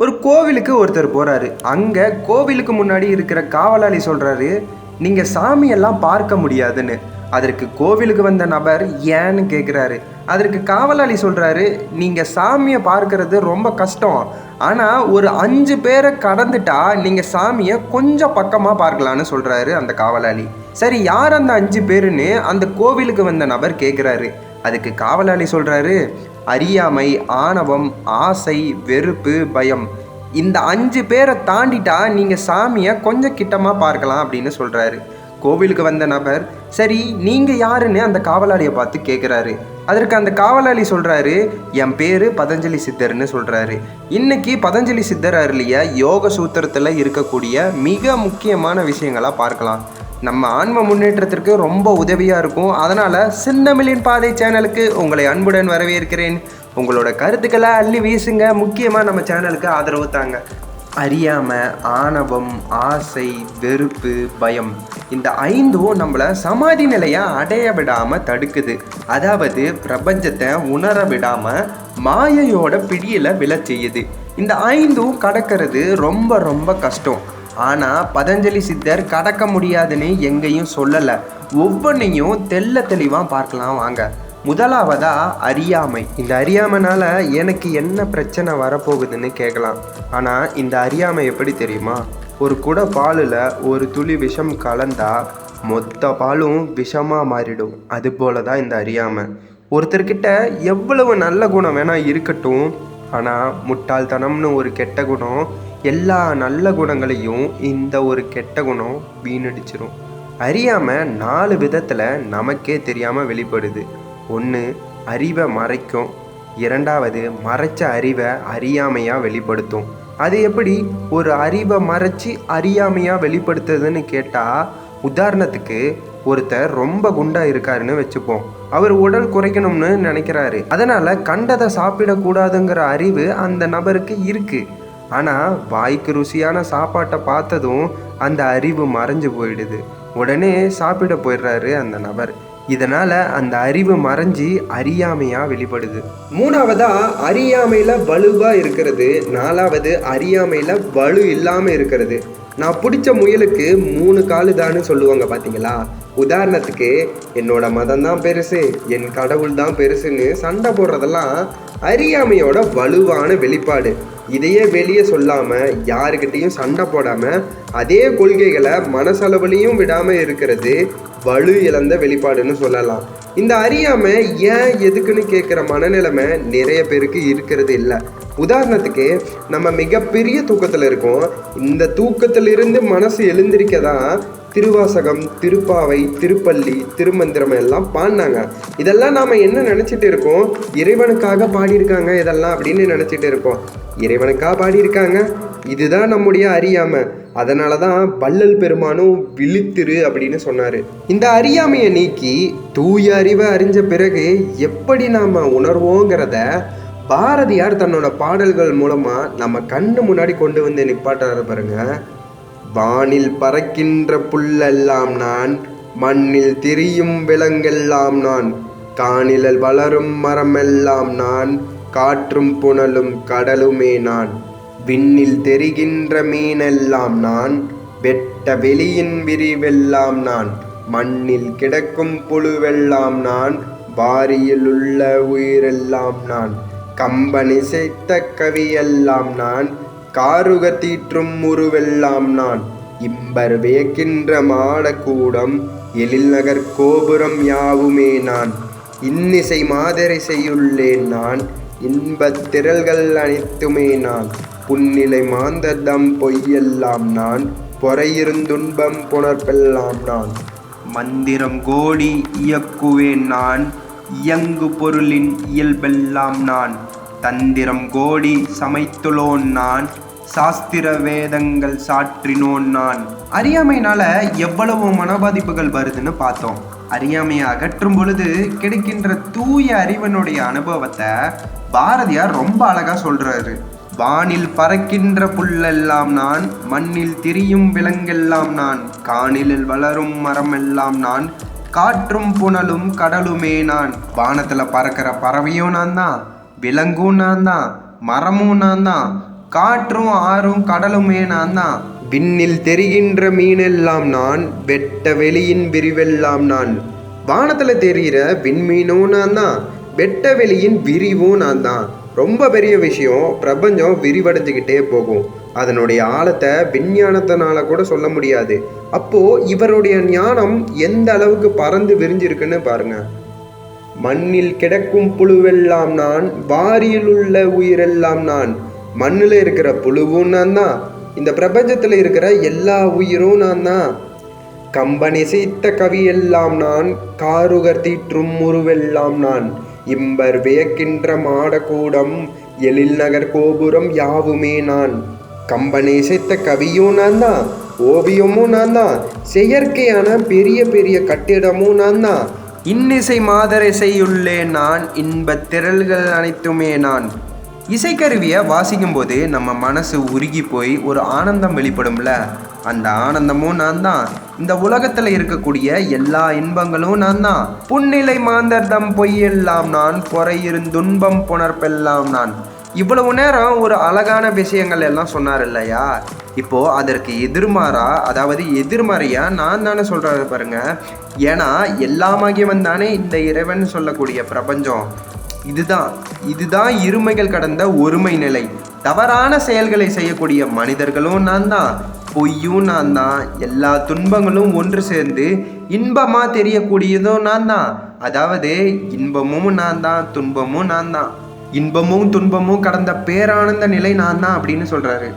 ஒரு கோவிலுக்கு ஒருத்தர் போறாரு. அங்க கோவிலுக்கு முன்னாடி இருக்கிற காவலாளி சொல்றாரு, நீங்க சாமியெல்லாம் பார்க்க முடியாதுன்னு. அதற்கு கோவிலுக்கு வந்த நபர் ஏன்னு கேட்குறாரு. அதற்கு காவலாளி சொல்றாரு, நீங்க சாமியை பார்க்கறது ரொம்ப கஷ்டம். ஆனா ஒரு 5 பேரை கடந்துட்டா நீங்க சாமியை கொஞ்சம் பக்கமா பார்க்கலான்னு சொல்றாரு அந்த காவலாளி. சரி, யார் அந்த 5 பேருன்னு அந்த கோவிலுக்கு வந்த நபர் கேட்குறாரு. அதுக்கு காவலாளி சொல்றாரு, அறியாமை, ஆணவம், ஆசை, வெறுப்பு, பயம். இந்த 5 பேரை தாண்டிட்டா நீங்கள் சாமியை கொஞ்சம் கிட்டமாக பார்க்கலாம் அப்படின்னு சொல்கிறாரு. கோவிலுக்கு வந்த நபர், சரி நீங்கள் யாருன்னு அந்த காவலாளியை பார்த்து கேட்குறாரு. அதற்கு அந்த காவலாளி சொல்கிறாரு, என் பேர் பதஞ்சலி சித்தர்னு சொல்கிறாரு. இன்னைக்கு பதஞ்சலி சித்தர் அருளிய யோக சூத்திரத்தில் இருக்கக்கூடிய மிக முக்கியமான விஷயங்களாக பார்க்கலாம். நம்ம ஆன்ம முன்னேற்றத்திற்கு ரொம்ப உதவியாக இருக்கும். அதனால் சின்னமிழின் பாதை சேனலுக்கு உங்களை அன்புடன் வரவேற்கிறேன். உங்களோட கருத்துக்களை அள்ளி வீசுங்க. முக்கியமாக நம்ம சேனலுக்கு ஆதரவு தாங்க. அறியாமை, ஆணவம், ஆசை, வெறுப்பு, பயம், இந்த 5ம் நம்மளை சமாதி நிலையை அடைய விடாமல் தடுக்குது. அதாவது பிரபஞ்சத்தை உணர விடாமல் மாயையோட பிடியில் விழச் செய்யுது. இந்த 5ம் கடக்கிறது ரொம்ப ரொம்ப கஷ்டம். ஆனால் பதஞ்சலி சித்தர் கடக்க முடியாதுன்னு எங்கேயும் சொல்லலை. ஒவ்வொன்றையும் தெள்ள தெளிவாக பார்க்கலாம் வாங்க. முதலாவதா அறியாமை. இந்த அறியாமைனால எனக்கு என்ன பிரச்சனை வரப்போகுதுன்னு கேட்கலாம். ஆனால் இந்த அறியாமை எப்படி தெரியுமா? ஒரு குட பாலில் ஒரு துளி விஷம் கலந்தா மொத்த பாலும் விஷமாக மாறிடும். அது போல தான் இந்த அறியாமை. ஒருத்தர்கிட்ட எவ்வளவு நல்ல குணம் வேணால் இருக்கட்டும், ஆனால் முட்டாள்தனம்னு ஒரு கெட்ட குணம் எல்லா நல்ல குணங்களையும் இந்த ஒரு கெட்ட குணம் வீணடிச்சிடும். அறியாமல் 4 விதத்தில் நமக்கே தெரியாமல் வெளிப்படுது. 1, அறிவை மறைக்கும். 2வது, மறைச்ச அறிவை அறியாமையாக வெளிப்படுத்தும். அது எப்படி ஒரு அறிவை மறைச்சி அறியாமையாக வெளிப்படுத்துதுன்னு கேட்டால், உதாரணத்துக்கு ஒருத்தர் ரொம்ப குண்டாக இருக்காருன்னு வச்சுப்போம். அவர் உடல் குறைக்கணும்னு நினைக்கிறாரு. அதனால் கண்டதை சாப்பிடக்கூடாதுங்கிற அறிவு அந்த நபருக்கு இருக்குது. ஆனால் வாய்க்கு ருசியான சாப்பாட்டை பார்த்ததும் அந்த அறிவு மறைஞ்சு போயிடுது. உடனே சாப்பிட போயிடுறாரு அந்த நபர். இதனால் அந்த அறிவு மறைஞ்சி அறியாமையாக வெளிப்படுது. 3வதா அறியாமையில் வலுவாக இருக்கிறது. 4வது அறியாமையில் வலு இல்லாமல் இருக்கிறது. நான் பிடிச்ச முயலுக்கு 3 காலு தான்னு சொல்லுவாங்க பார்த்தீங்களா? உதாரணத்துக்கு என்னோட மதம் தான் பெருசு, என் கடவுள் தான் பெருசுன்னு சண்டை போடுறதெல்லாம் அறியாமையோட வலுவான வெளிப்பாடு. இதையே வெளியே சொல்லாமல் யாருக்கிட்டையும் சண்டை போடாமல் அதே கொள்கைகளை மனசளவுலையும் விடாமல் இருக்கிறது வலு இழந்த வெளிப்பாடுன்னு சொல்லலாம். இந்த அறியாமை ஏன் எதுக்குன்னு கேட்குற மனநிலைமை நிறைய பேருக்கு இருக்கிறது இல்லை. உதாரணத்துக்கு நம்ம மிகப்பெரிய தூக்கத்தில் இருக்கோம். இந்த தூக்கத்திலிருந்து மனசு எழுந்திருக்க தான் திருவாசகம், திருப்பாவை, திருப்பள்ளி, திருமந்திரம் எல்லாம் பாடினாங்க. இதெல்லாம் நாம் என்ன நினச்சிட்டு இருக்கோம்? இறைவனுக்காக பாடியிருக்காங்க இதெல்லாம் அப்படின்னு நினச்சிட்டு இருக்கோம். இறைவனுக்காக பாடியிருக்காங்க, இதுதான் நம்முடைய அறியாமை. அதனால தான் வள்ளல் பெருமானும் விழித்திரு அப்படின்னு சொன்னார். இந்த அறியாமையை நீக்கி தூய அறிவை அறிஞ்ச பிறகு எப்படி நாம் உணர்வோங்கிறத பாரதியார் தன்னோட பாடல்கள் மூலமாக நம்ம கண்ணு முன்னாடி கொண்டு வந்து நிப்பாட்டுறாரு பாருங்க. வானில் பறக்கின்ற புல்லெல்லாம் நான், மண்ணில் திரியும் விலங்கெல்லாம் நான், காணிலில் வளரும் மரமெல்லாம் நான், காற்றும் புனலும் கடலுமே நான், விண்ணில் தெரிகின்ற மீனெல்லாம் நான், வெட்ட வெளியின் விரிவெல்லாம் நான், மண்ணில் கிடக்கும் புழுவெல்லாம் நான், வாரியில் உள்ள உயிரெல்லாம் நான், கம்பனிசைத்த கவியெல்லாம் நான், காருக தீற்றும் உருவெல்லாம் நான், இம்பர் வியக்கின்ற மாடக்கூடம் எழில் நகர் கோபுரம் யாவுமே நான், இன்னிசை மாதரிசையுள்ளேன் நான், இன்பத் திரள்கள் அனைத்துமே நான், புன்னிலை மாந்தர்தம் பொய்யெல்லாம் நான், பொறையிருந்துன்பம் புணர்ப்பெல்லாம் நான், மந்திரம் கோடி இயக்குவேன் நான், இயங்கு பொருளின் இயல்பெல்லாம் நான், தந்திரம் கோடி சமைத்துளோன் நான், சாஸ்திர வேதங்கள் சாற்றினோன் நான். அறியாமையினால எவ்வளவு மனபாதிப்புகள் வருதுன்னு பார்த்தோம். அறியாமையை அகற்றும் பொழுது கிடைக்கின்ற தூய அறிவனுடைய அனுபவத்தை பாரதியார் ரொம்ப அழகா சொல்றாரு. வானில் பறக்கின்ற புல்லெல்லாம் நான், மண்ணில் திரியும் விலங்கெல்லாம் நான், காணிலில் வளரும் மரமெல்லாம் நான், காற்றும் புனலும் கடலுமே நான். வானத்தில் பறக்கிற பறவையும் நான் தான், விலங்கும் நான் தான், மரமும் நான் தான், காற்றும் ஆறும் கடலுமே நான் தான். விண்ணில் தெரிகின்ற மீனெல்லாம் நான், வெட்ட வெளியின் விரிவெல்லாம் நான். வானத்தில் தெரிகிற விண்மீனும் நான் தான், வெட்ட வெளியின் விரிவும் நான் தான். ரொம்ப பெரிய விஷயம். பிரபஞ்சம் விரிவடைஞ்சுக்கிட்டே போகும். அதனுடைய ஆழத்தை விஞ்ஞானத்தினால கூட சொல்ல முடியாது. அப்போ இவருடைய ஞானம் எந்த அளவுக்கு பறந்து விரிஞ்சிருக்குன்னு பாருங்க. மண்ணில் கிடக்கும் புழுவெல்லாம் நான், வாரியில் உள்ள உயிரெல்லாம் நான். மண்ணில் இருக்கிற புழுவும் நான் தான், இந்த பிரபஞ்சத்தில் இருக்கிற எல்லா உயிரும் நான் தான். கம்பன் இசைத்த கவியெல்லாம் நான், காருகர் தீற்றும் உருவெல்லாம் நான். இம்பர் வியக்கின்ற மாடக்கூடம், எழில் நகர் கோபுரம் யாவுமே நான். கம்பன் இசைத்த கவியும் நான் தான், ஓவியமும் நான் தான், செயற்கையான பெரிய பெரிய கட்டிடமும் நான் தான். இன்னிசை மாதரிசையுள்ளே நான், இன்பத் திரள்கள் அனைத்துமே நான். இசைக்கருவியை வாசிக்கும் போது நம்ம மனசு உருகி போய் ஒரு ஆனந்தம் வெளிப்படும்ல, அந்த ஆனந்தமும் நான் தான். இந்த உலகத்தில் இருக்கக்கூடிய எல்லா இன்பங்களும் நான் தான். புன்னிலை மாந்தர்தம் பொய்யெல்லாம் நான், பொறையிருந்துன்பம் புணர்ப்பெல்லாம் நான். இவ்வளவு நேரம் ஒரு அழகான விஷயங்கள் எல்லாம் சொன்னார் இல்லையா? இப்போ அதற்கு எதிர்மாறா, அதாவது எதிர்மறையா நான் தானே சொல்றாரு பாருங்க. ஏன்னா எல்லாமாகியவன் தானே இந்த இறைவன் சொல்லக்கூடிய பிரபஞ்சம். இதுதான் இருமைகள் கடந்த ஒருமை நிலை. தவறான செயல்களை செய்யக்கூடிய மனிதர்களும் நான் தான், பொய்யும் நான் தான். எல்லா துன்பங்களும் ஒன்று சேர்ந்து இன்பமா தெரியக்கூடியதும் நான் தான். அதாவது இன்பமும் நான் தான், துன்பமும் நான் தான். இன்பமும் துன்பமும் கடந்த பேரானந்த நிலை நான் தான் அப்படின்னு சொல்றாரு.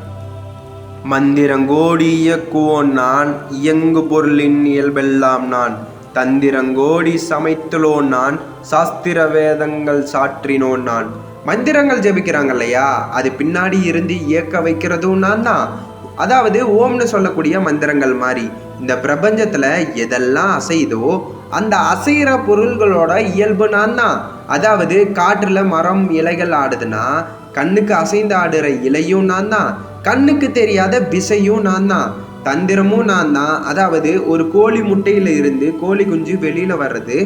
மந்திரங்கோடி இயக்குவோன் நான், இயங்கு பொருளின் இயல்பெல்லாம் நான். தந்திரங்கோடி சமைத்துலோன் நான், சாஸ்திர வேதங்கள் சாற்றினோன் நான். மந்திரங்கள் ஜபிக்கிறாங்க இல்லையா, அது பின்னாடி இருந்து இயக்க வைக்கிறதும் நான் தான். அதாவது ஓம்னு சொல்லக்கூடிய மந்திரங்கள் மாதிரி இந்த பிரபஞ்சத்துல எதெல்லாம் அசைதோ அந்த அசைகிற பொருள்களோட இயல்பு நான் தான். அதாவது காற்றுல மரம் இலைகள் ஆடுதுன்னா கண்ணுக்கு அசைந்து ஆடுற இலையும் நான் தான், கண்ணுக்கு தெரியாத விசையும் நான் தான். தந்திரமும் நான் தான். அதாவது ஒரு கோழி முட்டையில இருந்து கோழி குஞ்சு வெளியில வர்றது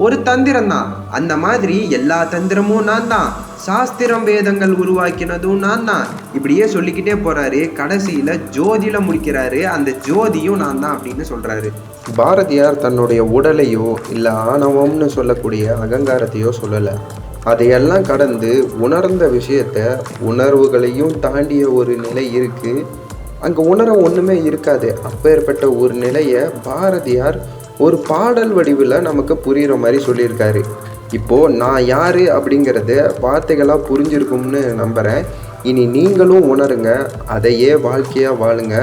ஒரு தந்திரம் தான். அந்த மாதிரி எல்லா தந்திரமும் நான் தான். சாஸ்திரம் வேதங்கள் உருவாக்கினதும் நான் தான். இப்படியே சொல்லிக்கிட்டே போறாரு. கடைசியில ஜோதியில முடிக்கிறாரு. அந்த ஜோதியும் நான் தான் அப்படின்னு சொல்றாரு. பாரதியார் தன்னுடைய உடலையோ இல்லை ஆணவம்னு சொல்லக்கூடிய அகங்காரத்தையோ சொல்லலை. அதையெல்லாம் கடந்து உணர்ந்த விஷயத்த, உணர்வுகளையும் தாண்டிய ஒரு நிலை இருக்கு. அங்கே உணர ஒன்றுமே இருக்காது. அப்பேற்பட்ட ஒரு நிலையை பாரதியார் ஒரு பாடல் வடிவில் நமக்கு புரிகிற மாதிரி சொல்லியிருக்காரு. இப்போது நான் யார் அப்படிங்கிறது வார்த்தைகளாக புரிஞ்சிருக்கும்னு நம்புகிறேன். இனி நீங்களும் உணருங்க, அதையே வாழ்க்கையாக வாழுங்க,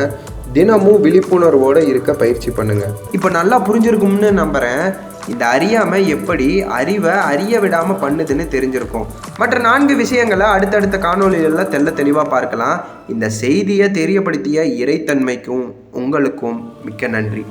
தினமும் விழிப்புணர்வோடு இருக்க பயிற்சி பண்ணுங்கள். இப்போ நல்லா புரிஞ்சிருக்கும்னு நம்புகிறேன். இந்த அறியாமை எப்படி அறிவை அறிய விடாமல் பண்ணுதுன்னு தெரிஞ்சிருக்கும். மற்ற 4 விஷயங்களை அடுத்தடுத்த காணொலிகளில் தெளிவாக பார்க்கலாம். இந்த செய்தியை தெரியப்படுத்திய இறைத்தன்மைக்கும் உங்களுக்கும் மிக்க நன்றி.